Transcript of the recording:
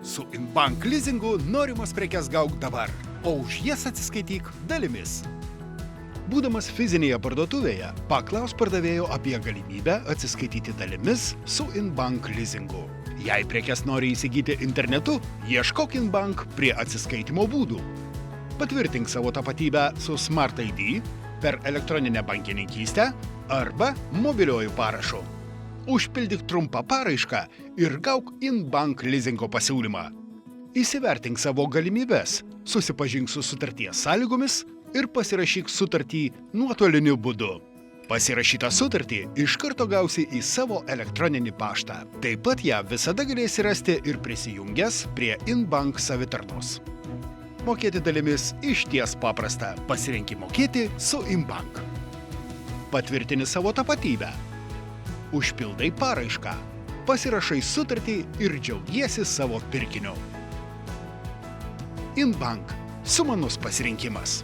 Su InBank lizingu norimas prekes gauk dabar, o už jas atsiskaityk dalimis. Būdamas fizinėje parduotuvėje, paklaus pardavėjo apie galimybę atsiskaityti dalimis su InBank lizingu. Jei prekes nori įsigyti internetu, ieškok InBank prie atsiskaitimo būdų. Patvirtink savo tapatybę su Smart ID per elektroninę bankininkystę arba mobiliuoju parašu. Užpildyk trumpą paraišką ir gauk InBank lizingo pasiūlymą. Įsivertink savo galimybes, susipažink su sutarties sąlygomis ir pasirašyk sutartį nuotoliniu būdu. Pasirašytą sutartį iš karto gausi į savo elektroninį paštą. Taip pat ją visada galėsi rasti ir prisijungęs prie InBank savitarnos. Mokėti dalimis išties paprasta. Pasirenki mokėti su InBank. Patvirtini savo tapatybę. Užpildai paraišką. Pasirašai sutartį ir džiaugiesi savo pirkiniu. InBank – sumanus pasirinkimas.